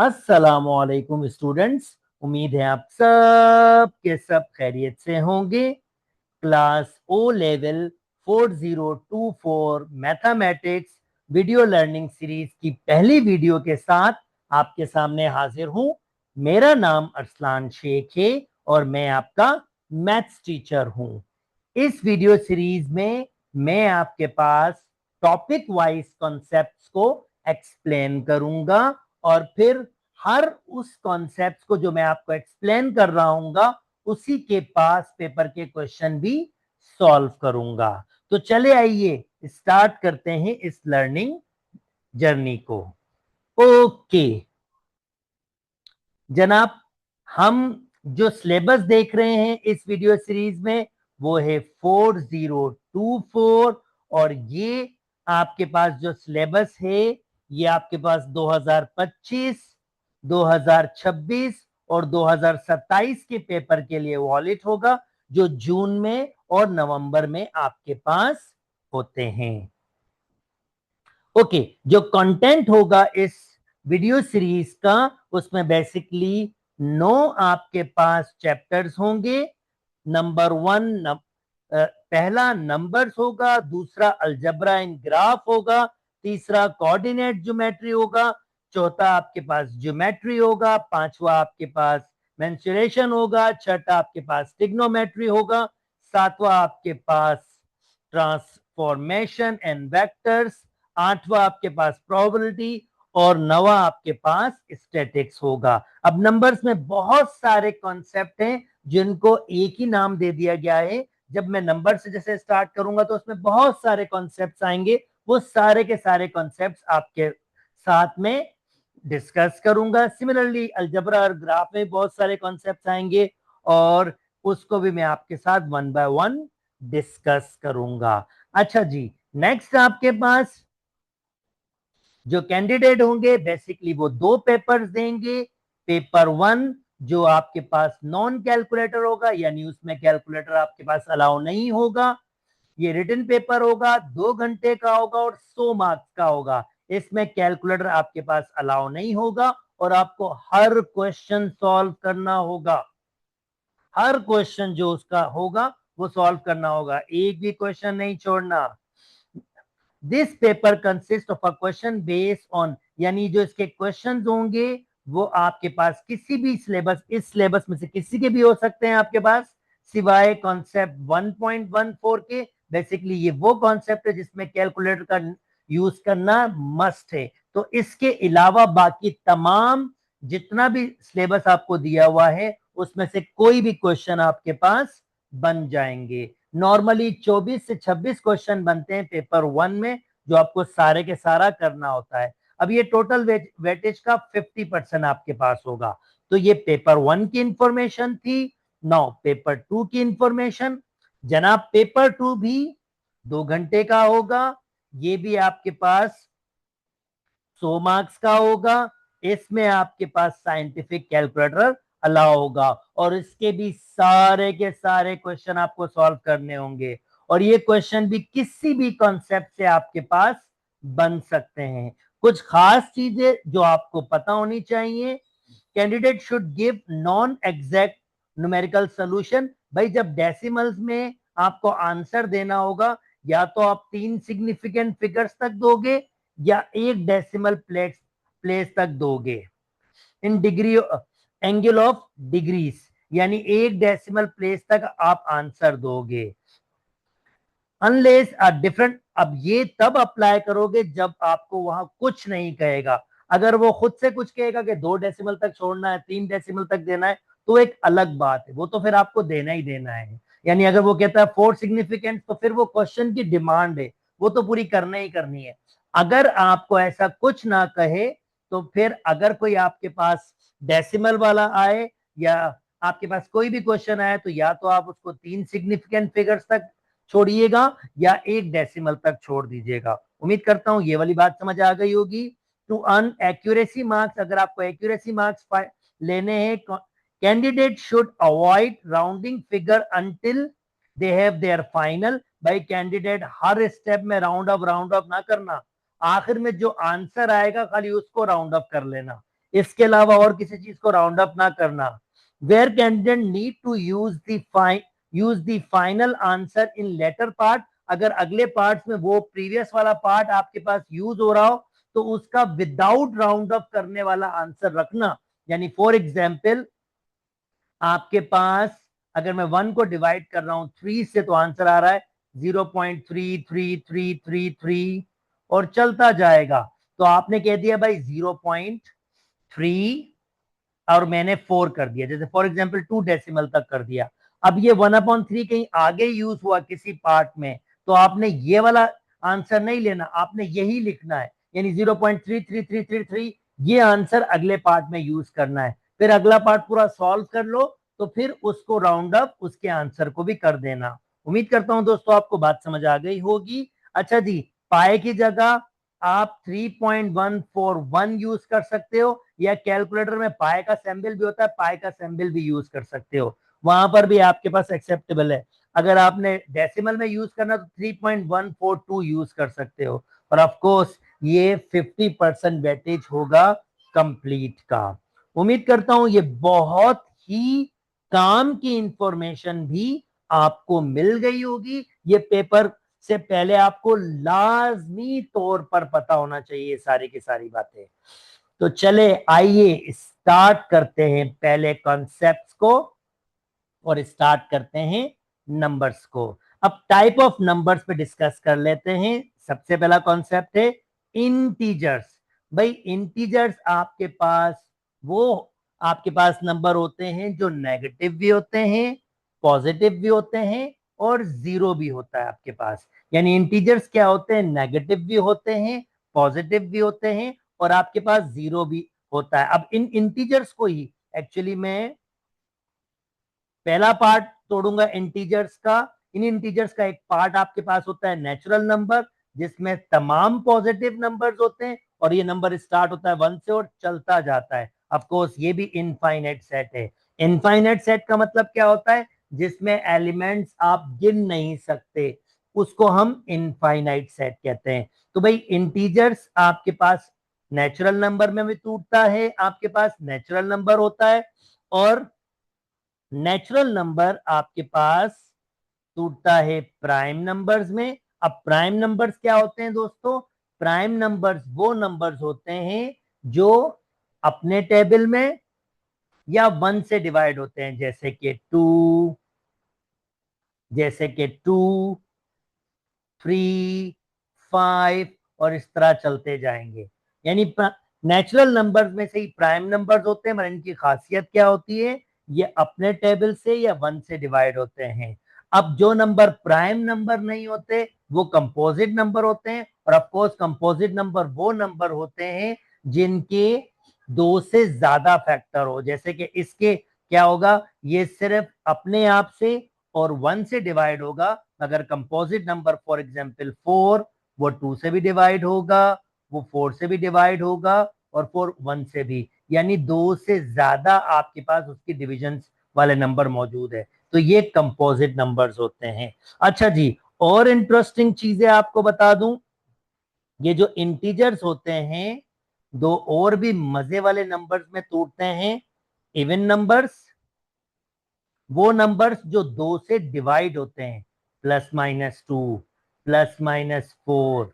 अस्सलामुअलैकुम स्टूडेंट्स, उम्मीद है आप सब के सब खैरियत से होंगे। Class O level 4024 mathematics video learning series की पहली वीडियो के साथ आपके सामने हाजिर हूं। मेरा नाम अरसलान शेख है और मैं आपका मैथ्स टीचर हूं। इस वीडियो सीरीज में मैं आपके पास टॉपिक वाइज कॉन्सेप्ट्स को एक्सप्लेन करूंगा और फिर हर उस कॉन्सेप्ट को जो मैं आपको एक्सप्लेन कर रहा हूँ उसी के पास पेपर के क्वेश्चन भी सॉल्व करूंगा। तो चले आइए स्टार्ट करते हैं इस लर्निंग जर्नी को। ओके जनाब, हम जो सिलेबस देख रहे हैं इस वीडियो सीरीज में वो है 4024 और ये आपके पास जो सिलेबस है ये आपके पास 2025, 2026 और 2027 के पेपर के लिए वॉलिड होगा जो जून में और नवंबर में आपके पास होते हैं। ओके, जो कंटेंट होगा इस वीडियो सीरीज का उसमें बेसिकली 9 आपके पास चैप्टर्स होंगे। नंबर 1 पहला नंबर्स होगा, दूसरा अलजबरा इन ग्राफ होगा, तीसरा कोऑर्डिनेट ज्योमेट्री होगा, चौथा आपके पास ज्योमेट्री होगा, पांचवा आपके पास मेंसुरेशन होगा, छठा आपके पास ट्रिग्नोमेट्री होगा, सातवां आपके पास ट्रांसफॉर्मेशन एंड वेक्टर्स, आठवां आपके पास प्रोबेबिलिटी और नवा आपके पास स्टैटिक्स होगा। अब नंबर्स में बहुत सारे कॉन्सेप्ट हैं जिनको एक ही नाम दे दिया गया है। जब मैं नंबर से जैसे स्टार्ट करूंगा तो उसमें बहुत सारे कॉन्सेप्ट्स आएंगे, वो सारे के सारे कॉन्सेप्ट्स आपके साथ में डिस्कस करूंगा। सिमिलरली अलजबरा और ग्राफ में बहुत सारे कॉन्सेप्ट्स आएंगे और उसको भी मैं आपके साथ वन बाय वन डिस्कस करूंगा। अच्छा जी, नेक्स्ट आपके पास जो कैंडिडेट होंगे बेसिकली वो दो पेपर्स देंगे। पेपर 1 जो आपके पास नॉन कैलकुलेटर होगा, यानी उसमें कैलकुलेटर आपके पास अलाउ नहीं होगा। ये रिटन पेपर होगा, 2 घंटे का होगा और 100 मार्क्स का होगा। इसमें कैलकुलेटर आपके पास अलाउ नहीं होगा और आपको हर क्वेश्चन सॉल्व करना होगा। हर क्वेश्चन जो उसका होगा वो सॉल्व करना होगा, एक भी क्वेश्चन नहीं छोड़ना। This paper consist of a question based on, यानी जो इसके क्वेश्चंस होंगे वो आपके पास किसी भी सिलेबस, इस सिलेबस में से किसी के भी हो सकते हैं आपके पास, सिवाय कॉन्सेप्ट 1.14 के। बेसिकली ये वो कॉन्सेप्ट है जिसमें कैलकुलेटर का यूज करना मस्ट है। तो इसके अलावा बाकी तमाम जितना भी सिलेबस आपको दिया हुआ है उसमें से कोई भी क्वेश्चन आपके पास बन जाएंगे। नॉर्मली 24 से 26 क्वेश्चन बनते हैं पेपर 1 में, जो आपको सारे के सारा करना होता है। अब ये टोटल वेटेज का 50% आपके पास होगा। तो ये पेपर 1 की इंफॉर्मेशन थी। नाउ पेपर 2 की इंफॉर्मेशन। जनाब पेपर 2 भी 2 घंटे का होगा, ये भी आपके पास 100 मार्क्स का होगा। इसमें आपके पास साइंटिफिक कैलकुलेटर अलाउ होगा और इसके भी सारे के सारे क्वेश्चन आपको सॉल्व करने होंगे और ये क्वेश्चन भी किसी भी कॉन्सेप्ट से आपके पास बन सकते हैं। कुछ खास चीजें जो आपको पता होनी चाहिए, candidate should give non exact numerical solution. भाई जब डेसिमल्स में आपको आंसर देना होगा या तो आप 3 सिग्निफिकेंट फिगर्स तक दोगे या एक डेसिमल प्लेस तक दोगे in degree angle of degrees, यानी एक डेसिमल प्लेस तक आप आंसर दोगे। अनलेस डिफरेंट, अब ये तब अप्लाई करोगे जब आपको वहां कुछ नहीं कहेगा। अगर वो खुद से कुछ कहेगा कि 2 डेसिमल तक छोड़ना है, 3 डेसिमल तक देना है, तो एक अलग बात है, वो तो फिर आपको देना ही देना है। यानी अगर वो कहता है 4 सिग्निफिकेंट तो फिर वो क्वेश्चन की डिमांड है, वो तो पूरी करना ही करनी है। अगर आपको ऐसा कुछ ना कहे तो फिर अगर कोई आपके पास डेसिमल वाला आए या आपके पास कोई भी क्वेश्चन आए तो या तो आप उसको 3 सिग्निफिकेंट फिगर्स तक छोड़िएगा या एक डेसिमल तक छोड़ दीजिएगा। उम्मीद करता हूं ये वाली बात समझ आ गई होगी। टू अर्न एक्यूरेसी मार्क्स, अगर आपको एक्यूरेसी मार्क्स लेने हैं, candidate should avoid rounding figure until they have their final. भाई कैंडिडेट हर स्टेप में राउंड ऑफ ना करना, आखिर में जो आंसर आएगा खाली उसको राउंड ऑफ कर लेना। इसके अलावा और किसी चीज को राउंड अप ना करना। Where candidate need to use the final answer in letter part, अगर अगले पार्ट में वो प्रीवियस वाला पार्ट आपके पास यूज हो रहा हो तो उसका विदाउट राउंड अप करने वाला आंसर रखना। यानी फॉर एग्जाम्पल आपके पास अगर मैं 1 को डिवाइड कर रहा हूं 3 से तो आंसर आ रहा है 0.333333 और चलता जाएगा। तो आपने कह दिया भाई 0.3 और मैंने 4 कर दिया, जैसे फॉर एग्जाम्पल 2 डेसिमल तक कर दिया। अब ये 1/3 कहीं आगे यूज हुआ किसी पार्ट में तो आपने ये वाला आंसर नहीं लेना, आपने यही लिखना है, यानी 0.33333 ये आंसर अगले पार्ट में यूज करना है। फिर अगला पार्ट पूरा सॉल्व कर लो तो फिर उसको राउंड अप उसके आंसर को भी कर देना। उम्मीद करता हूं दोस्तों आपको बात समझ आ गई होगी। अच्छा जी, पाए की जगह आप 3.141 यूज कर सकते हो, या कैलकुलेटर में पाए का सिंबल भी होता है, पाए का सिंबल भी यूज कर सकते हो, वहां पर भी आपके पास एक्सेप्टेबल है। अगर आपने डेसिमल में यूज करना तो 3.142 यूज कर सकते हो। और ऑफ कोर्स ये 50% वेटेज होगा कंप्लीट का। उम्मीद करता हूं ये बहुत ही काम की इंफॉर्मेशन भी आपको मिल गई होगी। ये पेपर से पहले आपको लाजमी तौर पर पता होना चाहिए सारी की सारी बातें। तो चले आइए स्टार्ट करते हैं पहले कॉन्सेप्ट्स को और स्टार्ट करते हैं नंबर्स को। अब टाइप ऑफ नंबर्स पे डिस्कस कर लेते हैं। सबसे पहला कॉन्सेप्ट है इंटीजर्स। भाई इंटीजर्स वो आपके पास नंबर होते हैं जो नेगेटिव भी होते हैं, पॉजिटिव भी होते हैं और जीरो भी होता है आपके पास। यानी इंटीजर्स क्या होते हैं, नेगेटिव भी होते हैं, पॉजिटिव भी होते हैं और आपके पास जीरो भी होता है। अब इन इंटीजर्स को ही एक्चुअली मैं पहला पार्ट तोड़ूंगा इंटीजर्स का। इन इंटीजर्स का एक पार्ट आपके पास होता है नेचुरल नंबर, जिसमें तमाम पॉजिटिव नंबर्स होते हैं और ये नंबर स्टार्ट होता है 1 से और चलता जाता है। ऑफ कोर्स ये भी इनफाइनाइट सेट है। इनफाइनाइट सेट का मतलब क्या होता है, जिसमें एलिमेंट्स आप गिन नहीं सकते, उसको हम इनफाइनाइट सेट कहते हैं। तो भाई इंटीजर्स आपके पास नेचुरल नंबर में भी टूटता है, आपके पास नेचुरल नंबर होता है और नेचुरल नंबर आपके पास टूटता है प्राइम नंबर्स में। अब प्राइम नंबर्स क्या होते हैं दोस्तों, प्राइम नंबर्स वो नंबर्स होते हैं जो अपने टेबल में या 1 से डिवाइड होते हैं, जैसे कि 2, 3, 5 और इस तरह चलते जाएंगे। यानी नेचुरल नंबर्स में से ही प्राइम नंबर्स होते हैं, मगर इनकी खासियत क्या होती है, ये अपने टेबल से या 1 से डिवाइड होते हैं। अब जो नंबर प्राइम नंबर नहीं होते वो कंपोजिट नंबर होते हैं, और ऑफ कोर्स कंपोजिट नंबर वो नंबर होते हैं जिनके 2 से ज्यादा फैक्टर हो। जैसे कि इसके क्या होगा, ये सिर्फ अपने आप से और 1 से डिवाइड होगा, अगर कंपोजिट नंबर फॉर एग्जांपल 4, वो 2 से भी डिवाइड होगा, वो 4 से भी डिवाइड होगा और 4 1 से भी, यानी 2 से ज्यादा आपके पास उसकी डिविजन वाले नंबर मौजूद है। तो ये कंपोजिट नंबर्स होते हैं। अच्छा जी, और इंटरेस्टिंग चीजें आपको बता दूं, ये जो इंटीजर्स होते हैं दो और भी मजे वाले नंबर्स में टूटते हैं। इवन नंबर्स, वो नंबर्स जो 2 से डिवाइड होते हैं, +-2, +-4,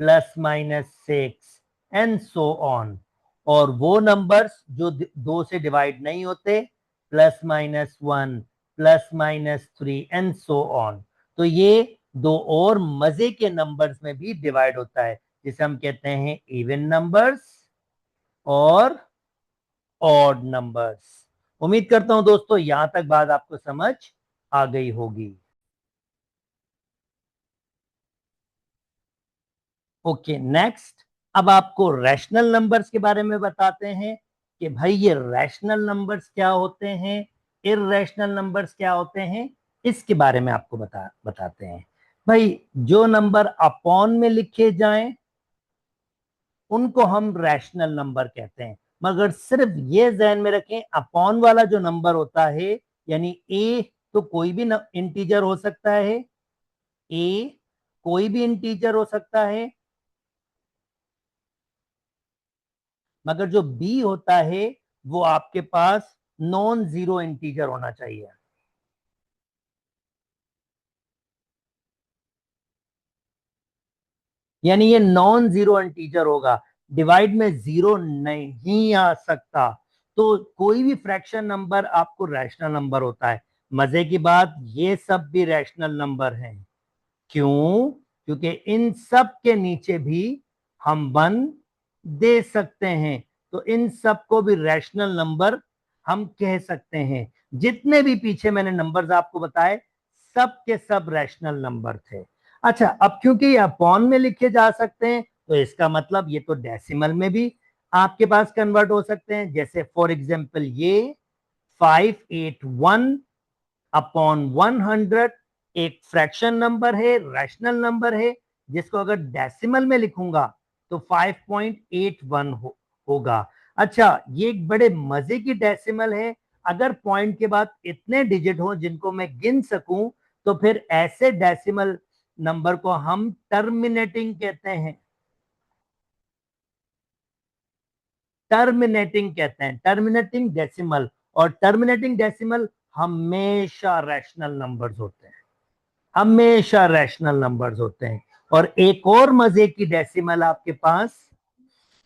+-6 एंड सो ऑन। और वो नंबर्स जो 2 से डिवाइड नहीं होते, +-1, +-3 एंड सो ऑन। तो ये दो और मजे के नंबर्स में भी डिवाइड होता है, जिसे हम कहते हैं इवन नंबर्स और ऑड नंबर्स। उम्मीद करता हूं दोस्तों यहां तक बात आपको समझ आ गई होगी। ओके नेक्स्ट, अब आपको रैशनल नंबर्स के बारे में बताते हैं कि भाई ये रैशनल नंबर्स क्या होते हैं, इररेशनल नंबर्स क्या होते हैं, इसके बारे में आपको बताते हैं। भाई जो नंबर अपॉन में लिखे जाएं उनको हम रैशनल नंबर कहते हैं, मगर सिर्फ ये ध्यान में रखें अपॉन वाला जो नंबर होता है, यानी ए तो कोई भी इंटीजर हो सकता है, ए कोई भी इंटीजर हो सकता है, मगर जो बी होता है वो आपके पास नॉन जीरो इंटीजर होना चाहिए। यानी ये नॉन जीरो इंटीजर होगा, डिवाइड में जीरो नहीं आ सकता। तो कोई भी फ्रैक्शन नंबर आपको रैशनल नंबर होता है। मजे की बात, ये सब भी रैशनल नंबर हैं। क्यों? क्योंकि इन सब के नीचे भी हम वन दे सकते हैं, तो इन सब को भी रैशनल नंबर हम कह सकते हैं। जितने भी पीछे मैंने नंबर्स आपको बताए, सब के सब रैशनल नंबर थे। अच्छा, अब क्योंकि ये अपॉन में लिखे जा सकते हैं, तो इसका मतलब ये तो डेसिमल में भी आपके पास कन्वर्ट हो सकते हैं। जैसे फॉर एग्जाम्पल ये 581 अपॉन 100 एक फ्रैक्शन नंबर है, रैशनल नंबर है, जिसको अगर डेसिमल में लिखूंगा तो 5.81 होगा। अच्छा, ये एक बड़े मजे की डेसिमल है। अगर पॉइंट के बाद इतने डिजिट हो जिनको मैं गिन सकूं, तो फिर ऐसे डेसिमल नंबर को हम टर्मिनेटिंग कहते हैं। टर्मिनेटिंग कहते हैं, टर्मिनेटिंग डेसिमल। और टर्मिनेटिंग डेसिमल हमेशा रैशनल नंबर्स होते हैं, हमेशा रैशनल नंबर्स होते हैं। और एक और मजे की डेसिमल आपके पास,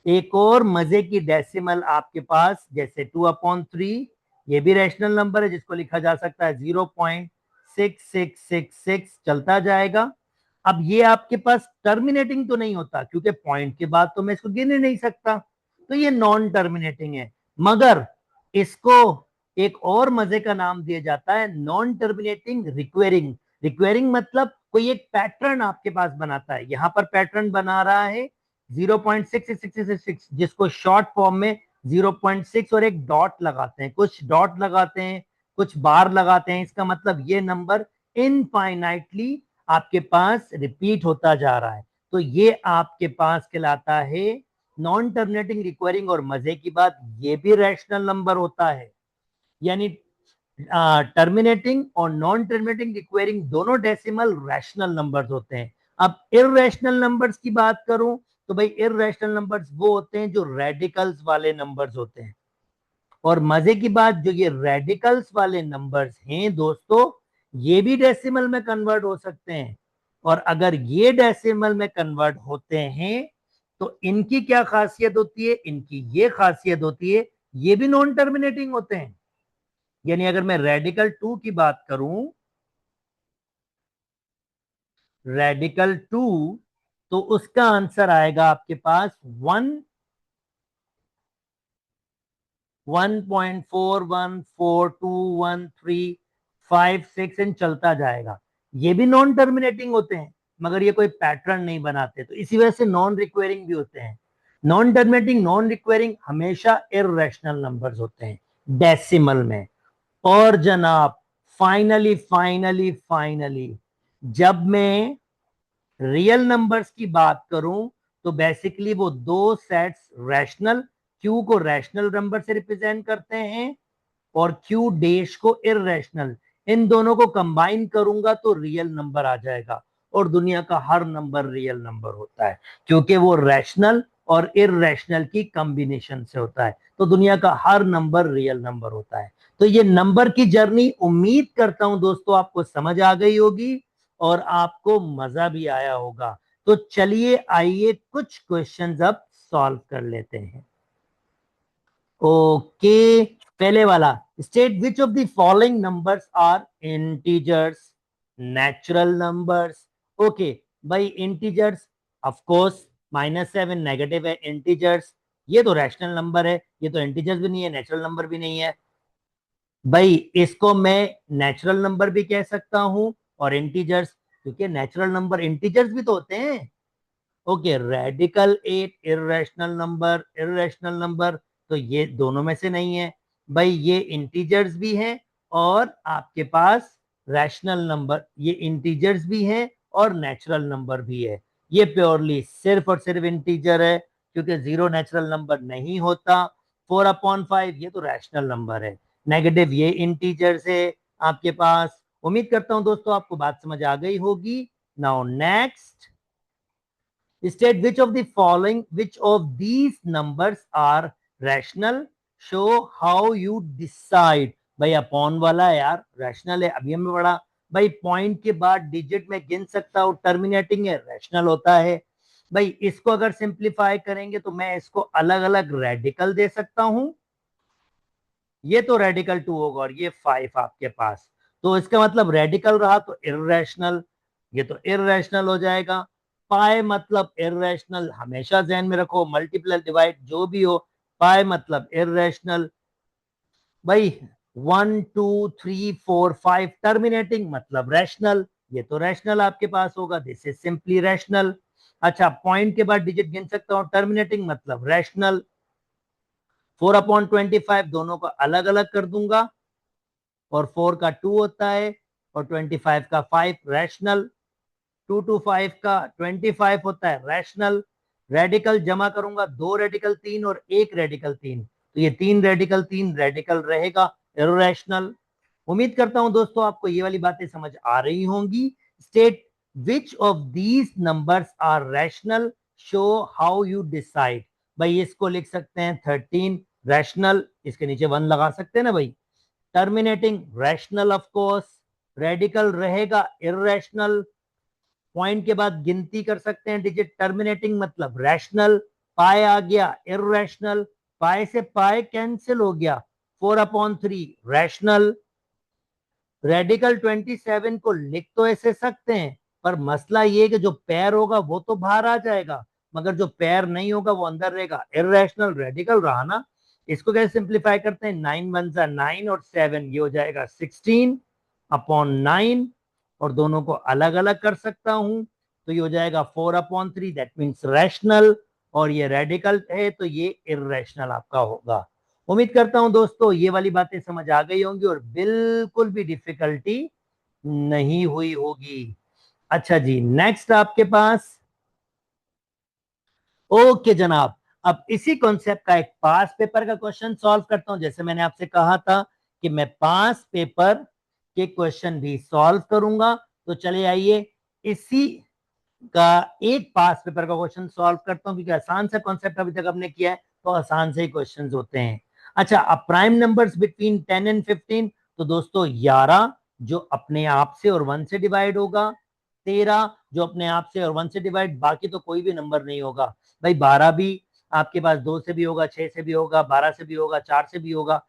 एक और मजे की डेसिमल आपके पास, जैसे 2/3, ये भी रैशनल नंबर है, जिसको लिखा जा सकता है 0.6666, चलता जाएगा। अब ये आपके पास टर्मिनेटिंग तो नहीं होता, क्योंकि पॉइंट के बाद तो मैं इसको गिन ही नहीं सकता, तो ये नॉन टर्मिनेटिंग है। मगर इसको एक और मजे का नाम दिया जाता है, नॉन टर्मिनेटिंग रिक्वेरिंग। रिक्वेरिंग मतलब कोई एक पैटर्न आपके पास बनाता है। यहां पर पैटर्न बना रहा है 0.6666, जिसको शॉर्ट फॉर्म में 0.6 और एक डॉट लगाते हैं, कुछ डॉट लगाते हैं, कुछ बार लगाते हैं। इसका मतलब ये नंबर इनफाइनाइटली आपके पास रिपीट होता जा रहा है। तो ये आपके पास कहलाता है नॉन टर्मिनेटिंग रिक्वायरिंग। और मजे की बात, ये भी रैशनल नंबर होता है। यानी टर्मिनेटिंग और नॉन टर्मिनेटिंग रिक्वायरिंग दोनों डेसिमल रैशनल नंबर्स होते हैं। अब इररेशनल नंबर्स की बात करूं, तो भाई इररेशनल नंबर्स वो होते हैं जो रेडिकल्स वाले नंबर्स होते हैं। और मजे की बात, जो ये रेडिकल्स वाले नंबर्स हैं दोस्तों, ये भी डेसिमल में कन्वर्ट हो सकते हैं। और अगर ये डेसिमल में कन्वर्ट होते हैं, तो इनकी क्या खासियत होती है? इनकी ये खासियत होती है, ये भी नॉन टर्मिनेटिंग होते हैं। यानी अगर मैं रेडिकल 2 की बात करूं, रेडिकल 2, तो उसका आंसर आएगा आपके पास 1.41421356 एंड चलता जाएगा। ये भी नॉन टर्मिनेटिंग होते हैं, मगर ये कोई पैटर्न नहीं बनाते, तो इसी वजह से नॉन रिक्वायरिंग भी होते हैं। नॉन टर्मिनेटिंग, नॉन रिक्वायरिंग हमेशा इररेशनल नंबर्स होते हैं डेसिमल में। और जनाब, फाइनली फाइनली फाइनली, जब मैं रियल नंबर्स की बात करूं, तो बेसिकली वो दो सेट्स रैशनल, क्यू को रैशनल नंबर से रिप्रेजेंट करते हैं और क्यू डैश को इररेशनल, इन दोनों को कंबाइन करूंगा तो रियल नंबर आ जाएगा। और दुनिया का हर नंबर रियल नंबर होता है, क्योंकि वो रैशनल और इररेशनल की कॉम्बिनेशन से होता है। तो दुनिया का हर नंबर रियल नंबर होता है। तो ये नंबर की जर्नी, उम्मीद करता हूं दोस्तों आपको समझ आ गई होगी और आपको मजा भी आया होगा। तो चलिए आइए कुछ क्वेश्चंस अब सॉल्व कर लेते हैं। ओके, पहले वाला, state which of the following numbers are integers, natural numbers. Okay भाई, इंटीजर्स, ऑफ कोर्स -7 नेगेटिव है। इंटीजर्स, ये तो रैशनल नंबर है, ये तो इंटीजर्स भी नहीं है, नेचुरल नंबर भी नहीं है। भाई इसको मैं नेचुरल नंबर भी कह सकता हूं और इंटीजर्स, क्योंकि नेचुरल नंबर इंटीजर्स भी तो होते हैं। Okay, radical 8 irrational number, irrational number, तो ये दोनों में से नहीं है। भाई ये इंटीजर्स भी हैं और आपके पास रैशनल नंबर, ये इंटीजर्स भी हैं और नेचुरल नंबर भी है। ये प्योरली सिर्फ और सिर्फ इंटीजर है, क्योंकि जीरो नेचुरल नंबर नहीं होता। 4/5 ये तो रैशनल नंबर है। नेगेटिव ये इंटीजर्स है आपके पास। उम्मीद करता हूं दोस्तों आपको बात समझ आ गई होगी। Now next, state which of these numbers are rational, show how you decide. भाई अपॉन वाला है यार, रैशनल है, अभी हमें पढ़ा। भाई पॉइंट के बाद डिजिट में गिन सकता हूं, टर्मिनेटिंग है, रैशनल होता है। भाई इसको अगर सिंप्लीफाई करेंगे तो मैं इसको अलग अलग रेडिकल दे सकता हूं। ये तो रेडिकल 2 होगा और ये 5 आपके पास, तो इसका मतलब रेडिकल रहा तो इर्रेशनल, ये तो इर्रेशनल हो जाएगा। पाई मतलब इर्रेशनल, हमेशा ध्यान में रखो, मल्टीप्लाई डिवाइड जो भी हो, पाई मतलब इर्रेशनल। भाई 1 2 3 4 5 टर्मिनेटिंग मतलब रैशनल, ये तो रैशनल आपके पास होगा, दिस इज सिंपली रैशनल। अच्छा पॉइंट के बाद डिजिट गिन सकता हूं, टर्मिनेटिंग मतलब रैशनल। 4/25 दोनों को अलग अलग कर दूंगा, और 4 का 2 होता है और 25 का 5, रैशनल। 2 to 5 का 25 होता है, रैशनल। रेडिकल जमा करूंगा, 2 रेडिकल 3 और 1 रेडिकल 3, तो ये 3 रेडिकल 3 रेडिकल रहेगा, इर्रेशनल। उम्मीद करता हूं दोस्तों आपको ये वाली बातें समझ आ रही होंगी। State which of these numbers are rational, show how you decide. भाई इसको लिख सकते हैं 13 रैशनल, इसके नीचे 1 लगा सकते हैं ना भाई। Terminating rational of course, radical रहेगा इर्रेशनल, पॉइंट के बाद गिनती कर सकते हैं डिजिट, टर्मिनेटिंग मतलब रैशनल। पाए आ गया इर्रेशनल, पाए से पाए कैंसिल हो गया, 4/3 रैशनल। रेडिकल 27 को लिख तो ऐसे सकते हैं, पर मसला ये कि जो पैर होगा वो तो बाहर आ जाएगा, मगर जो पैर नहीं होगा वो अंदर रहेगा, इर्रेशनल रेडिकल रहा ना। इसको कैसे सिंप्लीफाई करते हैं, 9 1 9 और 7, ये हो जाएगा 16/9, और दोनों को अलग अलग कर सकता हूं, तो ये हो जाएगा 4/3, दैट मीन्स रैशनल। और ये रेडिकल है तो ये इर्रेशनल आपका होगा। उम्मीद करता हूं दोस्तों ये वाली बातें समझ आ गई होंगी और बिल्कुल भी डिफिकल्टी नहीं हुई होगी। अच्छा जी, नेक्स्ट आपके पास, ओके जनाब, अब इसी कॉन्सेप्ट का एक पास पेपर का क्वेश्चन सॉल्व करता हूं। जैसे मैंने आपसे कहा था कि मैं पास पेपर के क्वेश्चन भी सॉल्व करूंगा, तो चले आइए इसी का एक पास पेपर का क्वेश्चन सॉल्व करता हूं, क्योंकि आसान सा कॉन्सेप्ट अभी तक हमने किया है तो आसान से ही क्वेश्चन होते हैं। अच्छा, अब प्राइम नंबर्स बिटवीन 10 एंड 15, तो दोस्तों 11 जो अपने आप से और 1 से डिवाइड होगा, 13 जो अपने आप से और 1 से डिवाइड, बाकी तो कोई भी नंबर नहीं होगा। भाई 12 भी आपके पास 2 से भी होगा, 6 से भी होगा, 12 से भी होगा, 4 से भी होगा।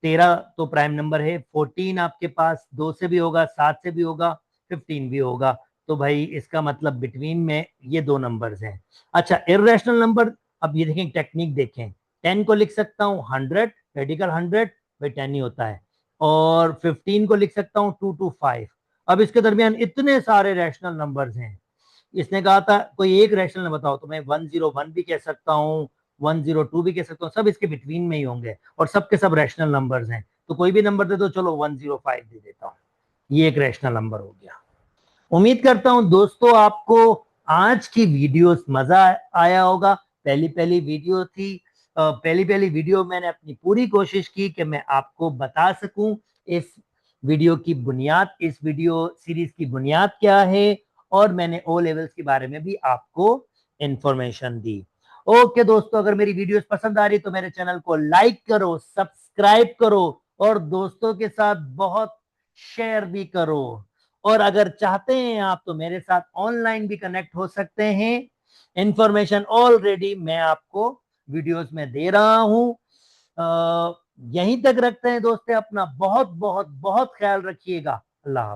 13 तो प्राइम नंबर है, 14 आपके पास 2 से भी होगा, 7 से भी होगा, 15 भी होगा। तो भाई इसका मतलब बिटवीन में ये दो नंबर्स हैं। अच्छा इर्रेशनल नंबर, अब ये देखें टेक्निक देखें, 10 को लिख सकता हूँ 100, रेडिकल 100, भाई 10 ही होता है। और 15 को लिख सकता हूँ 2 to 5। अब इसके दरमियान इतने सारे रैशनल नंबर्स हैं, इसने कहा था कोई एक रैशनल बताओ, तो मैं 101 भी कह सकता हूँ, 102 भी कह सकता हूँ, सब इसके बिटवीन में ही होंगे और सब के सब रैशनल नंबर्स हैं। तो कोई भी नंबर दे दो, चलो 105 दे देता हूँ, ये एक रैशनल नंबर हो गया। उम्मीद करता हूं दोस्तों आपको आज की वीडियोस मजा आया होगा। पहली पहली वीडियो थी, पहली पहली वीडियो मैंने अपनी पूरी कोशिश की कि मैं आपको बता सकूं इस वीडियो की बुनियाद, इस वीडियो सीरीज की बुनियाद क्या है, और मैंने ओ लेवल्स के बारे में भी आपको इंफॉर्मेशन दी। ओके दोस्तों, अगर मेरी वीडियोस पसंद आ रही तो मेरे चैनल को लाइक करो, सब्सक्राइब करो और दोस्तों के साथ बहुत शेयर भी करो। और अगर चाहते हैं आप तो मेरे साथ ऑनलाइन भी कनेक्ट हो सकते हैं, इंफॉर्मेशन ऑलरेडी मैं आपको वीडियोस में दे रहा हूं। यहीं तक रखते हैं दोस्तों, अपना बहुत बहुत बहुत ख्याल रखिएगा। अल्लाह हाफ़िज़।